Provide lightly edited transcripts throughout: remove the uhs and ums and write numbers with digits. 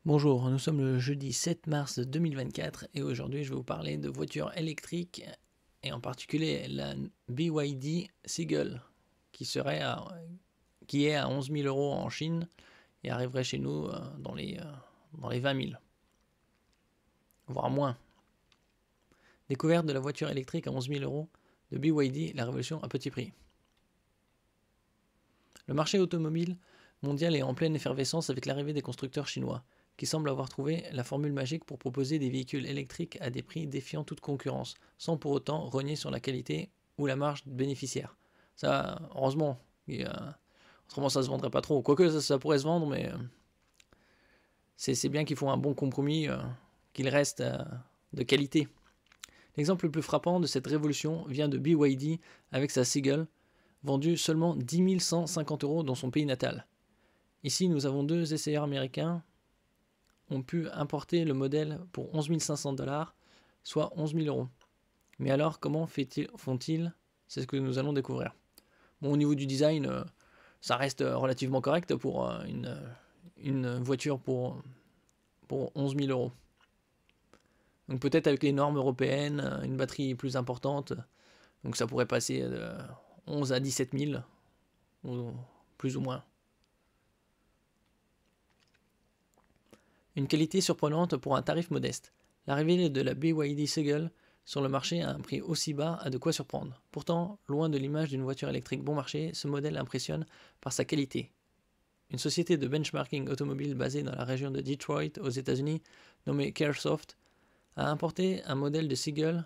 Bonjour, nous sommes le jeudi 7 mars 2024 et aujourd'hui je vais vous parler de voitures électriques et en particulier la BYD Seagull qui est à 11 000 euros en Chine et arriverait chez nous dans les 20 000, voire moins. Découverte de la voiture électrique à 11 000 euros de BYD, la révolution à petit prix. Le marché automobile mondial est en pleine effervescence avec l'arrivée des constructeurs chinois, qui semblent avoir trouvé la formule magique pour proposer des véhicules électriques à des prix défiant toute concurrence, sans pour autant rogner sur la qualité ou la marge bénéficiaire. Ça, heureusement, autrement ça se vendrait pas trop. Quoique ça pourrait se vendre, mais c'est bien qu'ils font un bon compromis, qu'il reste de qualité. L'exemple le plus frappant de cette révolution vient de BYD avec sa Seagull, vendue seulement 10 150 euros dans son pays natal. Ici, nous avons deux essayeurs américains ont pu importer le modèle pour 11 500 $, soit 11 000 euros. Mais alors, comment font-ils? C'est ce que nous allons découvrir. Bon, au niveau du design, ça reste relativement correct pour une voiture pour 11 000 euros. Donc peut-être avec les normes européennes, une batterie plus importante, donc ça pourrait passer de 11 à 17 000, ou plus ou moins. Une qualité surprenante pour un tarif modeste. L'arrivée de la BYD Seagull sur le marché à un prix aussi bas a de quoi surprendre. Pourtant, loin de l'image d'une voiture électrique bon marché, ce modèle impressionne par sa qualité. Une société de benchmarking automobile basée dans la région de Detroit aux États-Unis, nommée Caresoft, a importé un modèle de Seagull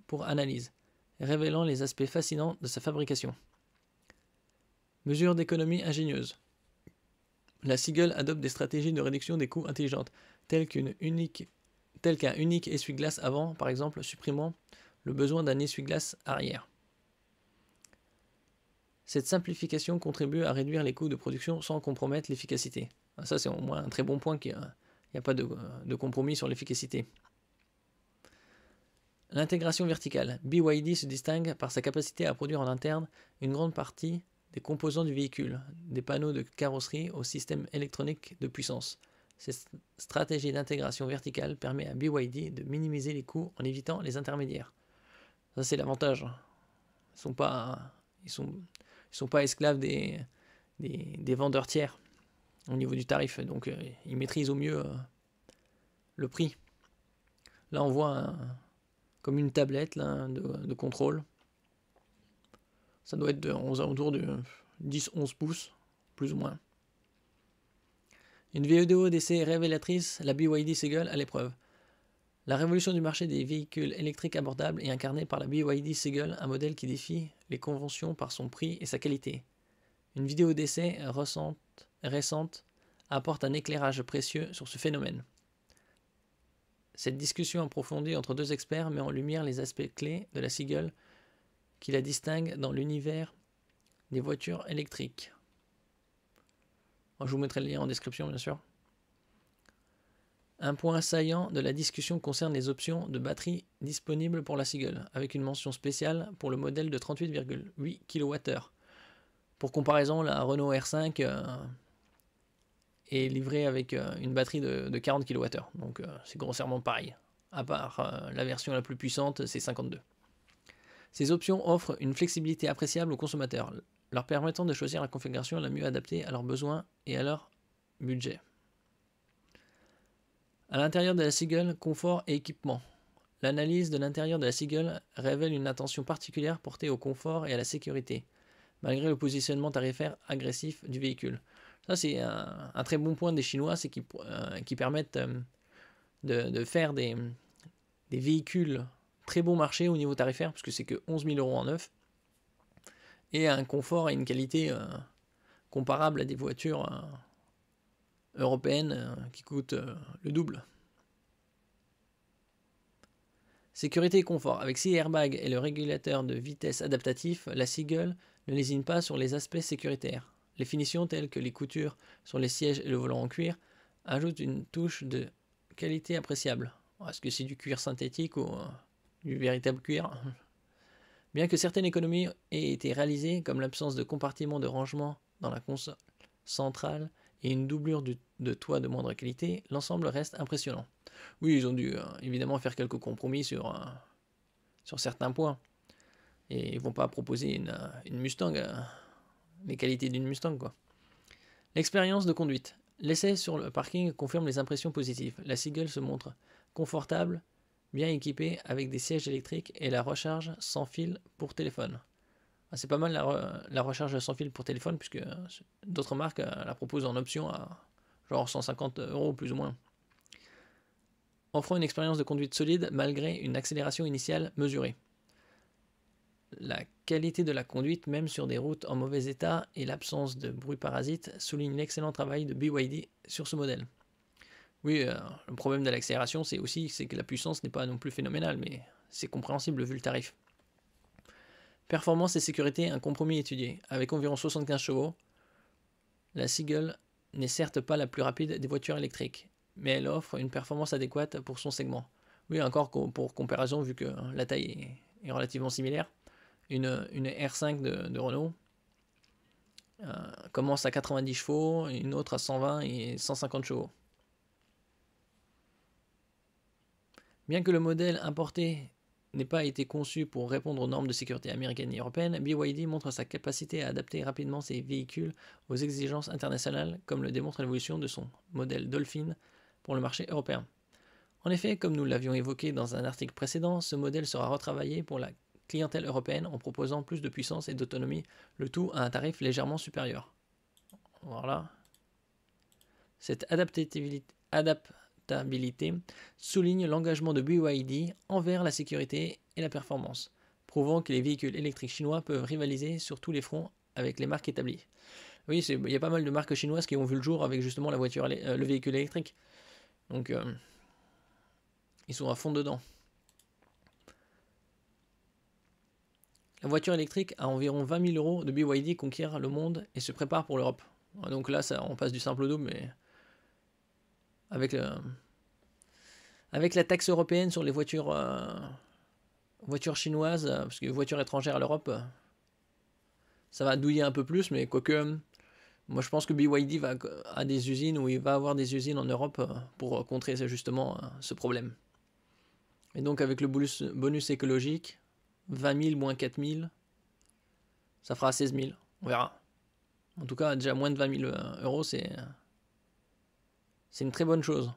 pour analyse, révélant les aspects fascinants de sa fabrication. Mesures d'économie ingénieuses. La Seagull adopte des stratégies de réduction des coûts intelligentes, telles qu'un unique essuie-glace avant, par exemple, supprimant le besoin d'un essuie-glace arrière. Cette simplification contribue à réduire les coûts de production sans compromettre l'efficacité. Ça, c'est au moins un très bon point, qu'il n'y a pas de compromis sur l'efficacité. L'intégration verticale. BYD se distingue par sa capacité à produire en interne une grande partie des composants du véhicule, des panneaux de carrosserie au système électronique de puissance. Cette stratégie d'intégration verticale permet à BYD de minimiser les coûts en évitant les intermédiaires. Ça, c'est l'avantage. Ils sont pas esclaves des vendeurs tiers au niveau du tarif, donc ils maîtrisent au mieux le prix. Là, on voit comme une tablette là, de contrôle. Ça doit être aux alentours de 10-11 pouces, plus ou moins. Une vidéo d'essai révélatrice, la BYD Seagull à l'épreuve. La révolution du marché des véhicules électriques abordables est incarnée par la BYD Seagull, un modèle qui défie les conventions par son prix et sa qualité. Une vidéo d'essai récente apporte un éclairage précieux sur ce phénomène. Cette discussion approfondie entre deux experts met en lumière les aspects clés de la Seagull qui la distingue dans l'univers des voitures électriques. Je vous mettrai le lien en description, bien sûr. Un point saillant de la discussion concerne les options de batterie disponibles pour la Seagull, avec une mention spéciale pour le modèle de 38,8 kWh. Pour comparaison, la Renault R5 est livrée avec une batterie de 40 kWh, donc c'est grossièrement pareil, à part la version la plus puissante, c'est 52. Ces options offrent une flexibilité appréciable aux consommateurs, leur permettant de choisir la configuration la mieux adaptée à leurs besoins et à leur budget. À l'intérieur de la Seagull, confort et équipement. L'analyse de l'intérieur de la Seagull révèle une attention particulière portée au confort et à la sécurité, malgré le positionnement tarifaire agressif du véhicule. Ça, c'est un très bon point des Chinois, c'est qu'ils permettent de faire des véhicules très bon marché au niveau tarifaire, puisque c'est que 11 000 euros en neuf, et un confort et une qualité comparable à des voitures européennes qui coûtent le double. Sécurité et confort. Avec 6 airbags et le régulateur de vitesse adaptatif, la Seagull ne lésine pas sur les aspects sécuritaires. Les finitions telles que les coutures sur les sièges et le volant en cuir ajoutent une touche de qualité appréciable. Est-ce que c'est du cuir synthétique ou du véritable cuir? Bien que certaines économies aient été réalisées, comme l'absence de compartiment de rangement dans la console centrale et une doublure de toit de moindre qualité, l'ensemble reste impressionnant. Oui, ils ont dû évidemment faire quelques compromis sur certains points. Et ils vont pas proposer une Mustang, les qualités d'une Mustang, quoi. L'expérience de conduite. L'essai sur le parking confirme les impressions positives. La Seagull se montre confortable, bien équipée avec des sièges électriques et la recharge sans fil pour téléphone. Ah, c'est pas mal la recharge sans fil pour téléphone, puisque d'autres marques la proposent en option à genre 150 € plus ou moins. Offrant une expérience de conduite solide malgré une accélération initiale mesurée. La qualité de la conduite, même sur des routes en mauvais état, et l'absence de bruit parasite soulignent l'excellent travail de BYD sur ce modèle. Oui, le problème de l'accélération, c'est que la puissance n'est pas non plus phénoménale, mais c'est compréhensible vu le tarif. Performance et sécurité, un compromis étudié. Avec environ 75 chevaux, la Seagull n'est certes pas la plus rapide des voitures électriques, mais elle offre une performance adéquate pour son segment. Oui, encore pour comparaison, vu que la taille est relativement similaire, une R5 de Renault commence à 90 chevaux, une autre à 120 et 150 chevaux. Bien que le modèle importé n'ait pas été conçu pour répondre aux normes de sécurité américaines et européennes, BYD montre sa capacité à adapter rapidement ses véhicules aux exigences internationales, comme le démontre l'évolution de son modèle Dolphin pour le marché européen. En effet, comme nous l'avions évoqué dans un article précédent, ce modèle sera retravaillé pour la clientèle européenne en proposant plus de puissance et d'autonomie, le tout à un tarif légèrement supérieur. Voilà. Cette adaptabilité souligne l'engagement de BYD envers la sécurité et la performance, prouvant que les véhicules électriques chinois peuvent rivaliser sur tous les fronts avec les marques établies. Oui, il y a pas mal de marques chinoises qui ont vu le jour avec justement le véhicule électrique. Donc, ils sont à fond dedans. La voiture électrique à environ 20 000 € de BYD conquiert le monde et se prépare pour l'Europe. Donc là, on passe du simple au double, mais avec la taxe européenne sur les voitures chinoises, parce que les voitures étrangères à l'Europe, ça va douiller un peu plus, mais quoique, moi je pense que BYD a des usines, ou il va avoir des usines en Europe pour contrer justement ce problème. Et donc avec le bonus écologique, 20 000 moins 4 000, ça fera 16 000, on verra. En tout cas, déjà moins de 20 000 €, c'est une très bonne chose.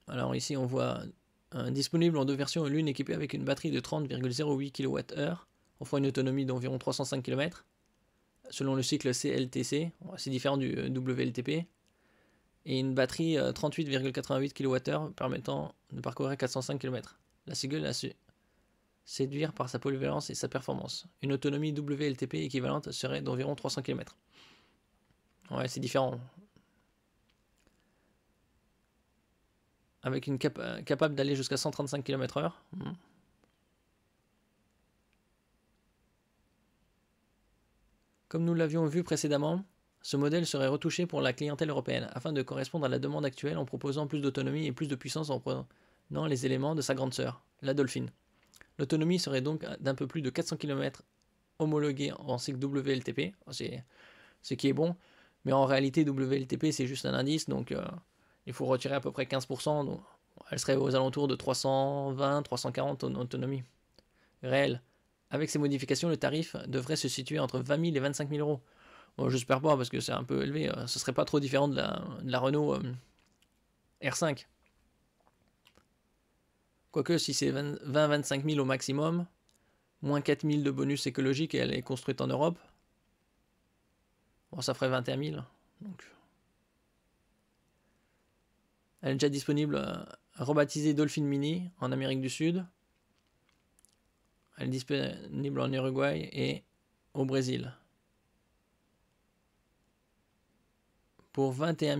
Alors ici, on voit disponible en deux versions, l'une équipée avec une batterie de 30,08 kWh, offrant une autonomie d'environ 305 km, selon le cycle CLTC, c'est différent du WLTP, et une batterie 38,88 kWh permettant de parcourir 405 km. La Seagull a su séduire par sa polyvalence et sa performance. Une autonomie WLTP équivalente serait d'environ 300 km. Ouais, c'est différent. Avec une capable d'aller jusqu'à 135 km/h. Comme nous l'avions vu précédemment, ce modèle serait retouché pour la clientèle européenne, afin de correspondre à la demande actuelle en proposant plus d'autonomie et plus de puissance en prenant les éléments de sa grande sœur, la Dolphin. L'autonomie serait donc d'un peu plus de 400 km homologuée en cycle WLTP, ce qui est bon, mais en réalité WLTP c'est juste un indice, donc il faut retirer à peu près 15%, donc elle serait aux alentours de 320-340 en autonomie réelle. Avec ces modifications, le tarif devrait se situer entre 20 000 et 25 000 €. Bon, j'espère pas, parce que c'est un peu élevé. Ce serait pas trop différent de la Renault R5. Quoique, si c'est 20-25 000 au maximum, moins 4 000 de bonus écologique et elle est construite en Europe, bon, ça ferait 21 000. Donc, elle est déjà disponible, rebaptisée Dolphin Mini en Amérique du Sud. Elle est disponible en Uruguay et au Brésil. Pour 21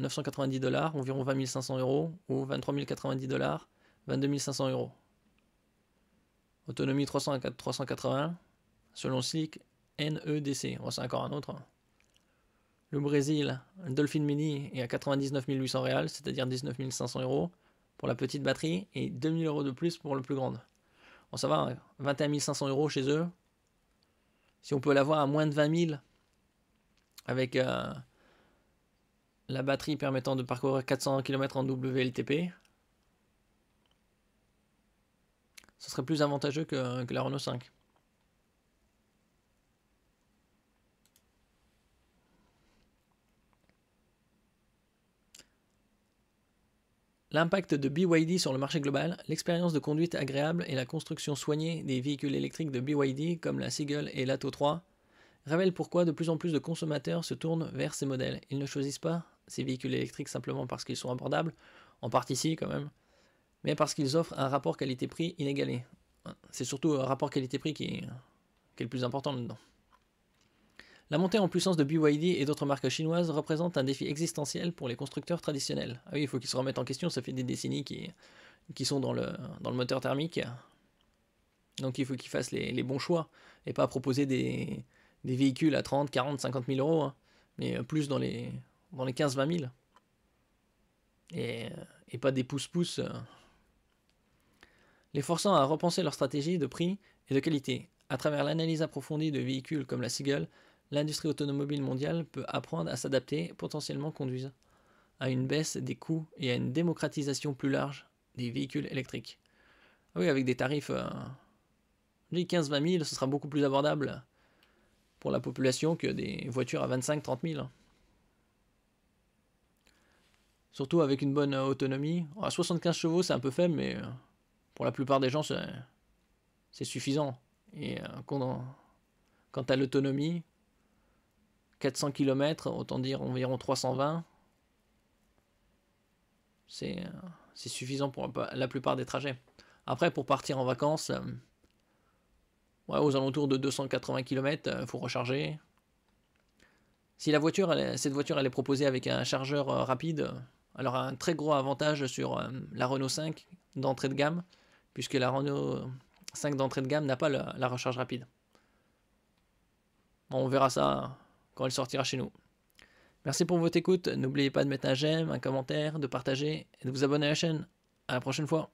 990 $, environ 20 500 €, ou 23 090 $, 22 500 €. Autonomie 300 à 380, selon SICK NEDC. Bon, c'est encore un autre. Le Brésil, le Dolphin Mini est à 99 800 $, c'est-à-dire 19 500 € pour la petite batterie, et 2 000 € de plus pour le plus grande. Bon, ça va, 21 500 € chez eux. Si on peut l'avoir à moins de 20 000 avec la batterie permettant de parcourir 400 km en WLTP, ce serait plus avantageux que la Renault 5. L'impact de BYD sur le marché global, l'expérience de conduite agréable et la construction soignée des véhicules électriques de BYD comme la Seagull et l'Atto 3 révèlent pourquoi de plus en plus de consommateurs se tournent vers ces modèles. Ils ne choisissent pas ces véhicules électriques simplement parce qu'ils sont abordables, en partie si quand même, mais parce qu'ils offrent un rapport qualité-prix inégalé. C'est surtout un rapport qualité-prix qui est le plus important là-dedans. La montée en puissance de BYD et d'autres marques chinoises représente un défi existentiel pour les constructeurs traditionnels. Ah oui, il faut qu'ils se remettent en question, ça fait des décennies qu'ils sont dans le moteur thermique. Donc il faut qu'ils fassent les bons choix et pas proposer des véhicules à 30, 40, 50 000 euros, hein, mais plus dans les 15-20 000. Et pas des pouces-pouces. Les forçant à repenser leur stratégie de prix et de qualité. À travers l'analyse approfondie de véhicules comme la Seagull, l'industrie automobile mondiale peut apprendre à s'adapter, potentiellement conduisant à une baisse des coûts et à une démocratisation plus large des véhicules électriques. Ah oui, avec des tarifs 15-20 000, ce sera beaucoup plus abordable pour la population que des voitures à 25-30 000. Surtout avec une bonne autonomie. À 75 chevaux, c'est un peu faible, mais pour la plupart des gens, c'est suffisant. Et quant à l'autonomie, 400 km, autant dire environ 320, c'est suffisant pour la plupart des trajets. Après, pour partir en vacances, aux alentours de 280 km, il faut recharger. Si cette voiture elle est proposée avec un chargeur rapide, elle aura un très gros avantage sur la Renault 5 d'entrée de gamme, puisque la Renault 5 d'entrée de gamme n'a pas la recharge rapide. Bon, on verra ça quand elle sortira chez nous. Merci pour votre écoute. N'oubliez pas de mettre un j'aime, un commentaire, de partager et de vous abonner à la chaîne. À la prochaine fois.